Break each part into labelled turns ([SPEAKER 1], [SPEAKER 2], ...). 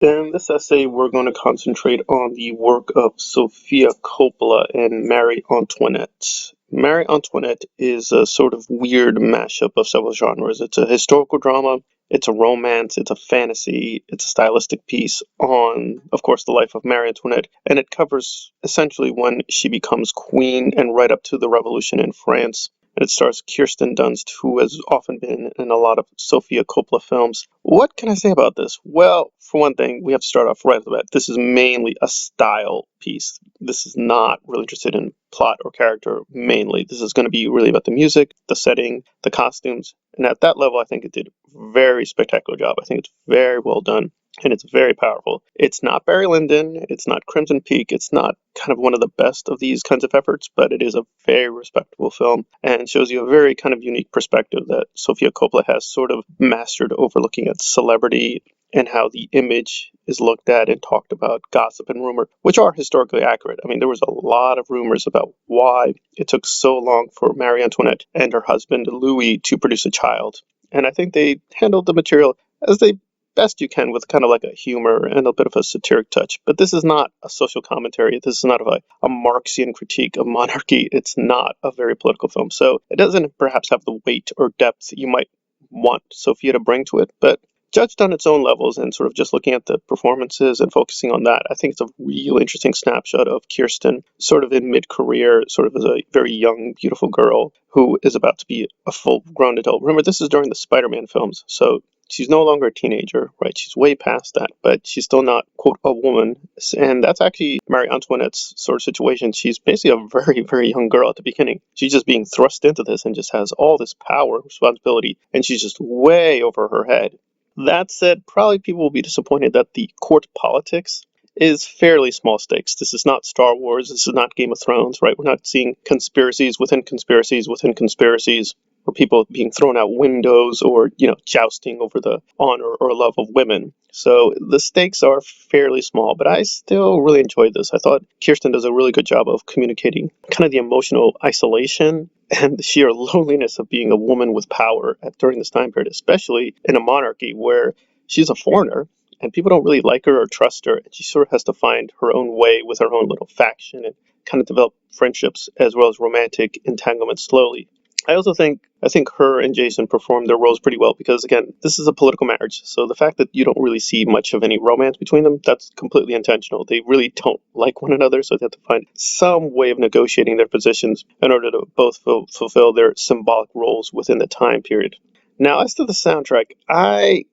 [SPEAKER 1] In this essay, we're going to concentrate on the work of Sofia Coppola and Marie Antoinette. Marie Antoinette is a sort of weird mashup of several genres. It's a historical drama, it's a romance, it's a fantasy, it's a stylistic piece on, of course, the life of Marie Antoinette, and it covers essentially when she becomes queen and right up to the revolution in France. And it stars Kirsten Dunst, who has often been in a lot of Sofia Coppola films. What can I say about this? Well, for one thing, we have to start off right off the bat. This is mainly a style piece. This is not really interested in plot or character mainly. This is going to be really about the music, the setting, the costumes. And at that level, I think it did a very spectacular job. I think it's very well done. And it's very powerful. It's not Barry Lyndon, it's not Crimson Peak, it's not kind of one of the best of these kinds of efforts, but it is a very respectable film and shows you a very kind of unique perspective that Sofia Coppola has sort of mastered over looking at celebrity and how the image is looked at and talked about, gossip and rumor, which are historically accurate. I mean, there was a lot of rumors about why it took so long for Marie Antoinette and her husband Louis to produce a child. And I think they handled the material as they best you can with kind of like a humor and a bit of a satiric touch. But this is not a social commentary. This is not a Marxian critique of monarchy. It's not a very political film. So it doesn't perhaps have the weight or depth that you might want Sophia to bring to it. But judged on its own levels and sort of just looking at the performances and focusing on that, I think it's a real interesting snapshot of Kirsten sort of in mid-career, sort of as a very young, beautiful girl who is about to be a full-grown adult. Remember, this is during the Spider-Man films, so she's no longer a teenager, right? She's way past that, but she's still not, quote, a woman. And that's actually Marie Antoinette's sort of situation. She's basically a very, very young girl at the beginning. She's just being thrust into this and just has all this power, responsibility, and she's just way over her head. That said, probably people will be disappointed that the court politics is fairly small stakes. This is not Star Wars. This is not Game of Thrones, right? We're not seeing conspiracies within conspiracies within conspiracies, or people being thrown out windows or, jousting over the honor or love of women. So the stakes are fairly small, but I still really enjoyed this. I thought Kirsten does a really good job of communicating kind of the emotional isolation and the sheer loneliness of being a woman with power during this time period, especially in a monarchy where she's a foreigner and people don't really like her or trust her. And she sort of has to find her own way with her own little faction and kind of develop friendships as well as romantic entanglements slowly. I think her and Jason performed their roles pretty well because, again, this is a political marriage. So the fact that you don't really see much of any romance between them, that's completely intentional. They really don't like one another, so they have to find some way of negotiating their positions in order to both fulfill their symbolic roles within the time period. Now, as to the soundtrack, I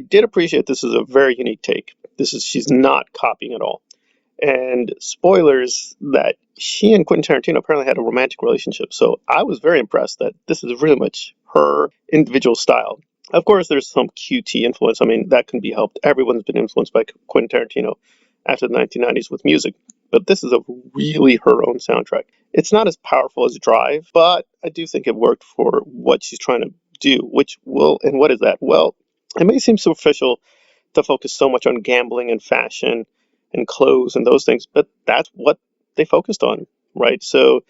[SPEAKER 1] did appreciate this is a very unique take. She's not copying at all. And spoilers that she and Quentin Tarantino apparently had a romantic relationship. So I was very impressed that this is really much her individual style. Of course, there's some QT influence. I mean, that can be helped. Everyone's been influenced by Quentin Tarantino after the 1990s with music. But this is a really her own soundtrack. It's not as powerful as Drive, but I do think it worked for what she's trying to do, and what is that? Well, it may seem superficial to focus so much on gambling and fashion and clothes and those things, but that's what they focused on, right? So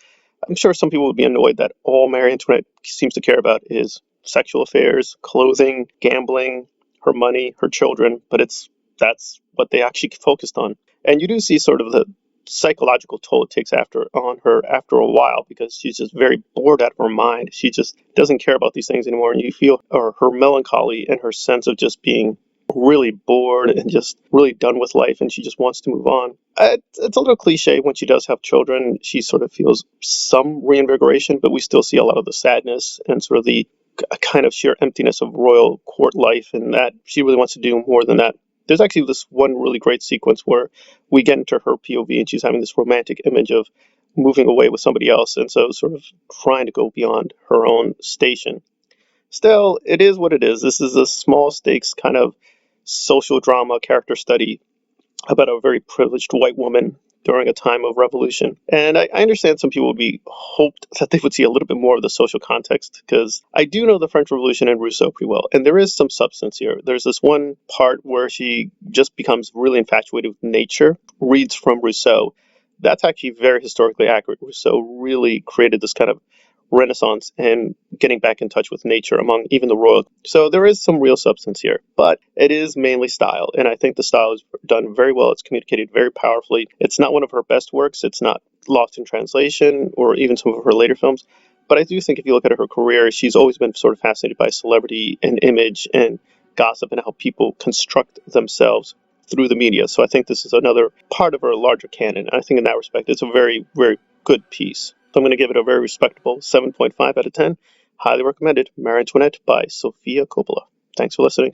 [SPEAKER 1] I'm sure some people would be annoyed that all Marie Antoinette seems to care about is sexual affairs, clothing, gambling, her money, her children, but that's what they actually focused on. And you do see sort of the psychological toll it takes on her after a while because she's just very bored out of her mind. She just doesn't care about these things anymore, and you feel her melancholy and her sense of just being really bored and just really done with life, and she just wants to move on. It's a little cliche when she does have children. She sort of feels some reinvigoration, but we still see a lot of the sadness and sort of the kind of sheer emptiness of royal court life, and that she really wants to do more than that. There's actually this one really great sequence where we get into her POV and she's having this romantic image of moving away with somebody else, and so sort of trying to go beyond her own station. Still, it is what it is. This is a small stakes kind of social drama character study about a very privileged white woman during a time of revolution. And I understand some people would be hoped that they would see a little bit more of the social context, because I do know the French Revolution and Rousseau pretty well, and there is some substance here. There's this one part where she just becomes really infatuated with nature, reads from Rousseau. That's actually very historically accurate. Rousseau really created this kind of renaissance and getting back in touch with nature among even the royal. So there is some real substance here, but it is mainly style. And I think the style is done very well. It's communicated very powerfully. It's not one of her best works. It's not lost in translation or even some of her later films. But I do think if you look at her career, she's always been sort of fascinated by celebrity and image and gossip and how people construct themselves through the media. So I think this is another part of her larger canon. I think in that respect, it's a very, very good piece. So I'm going to give it a very respectable 7.5 out of 10. Highly recommended. Marie Antoinette by Sofia Coppola. Thanks for listening.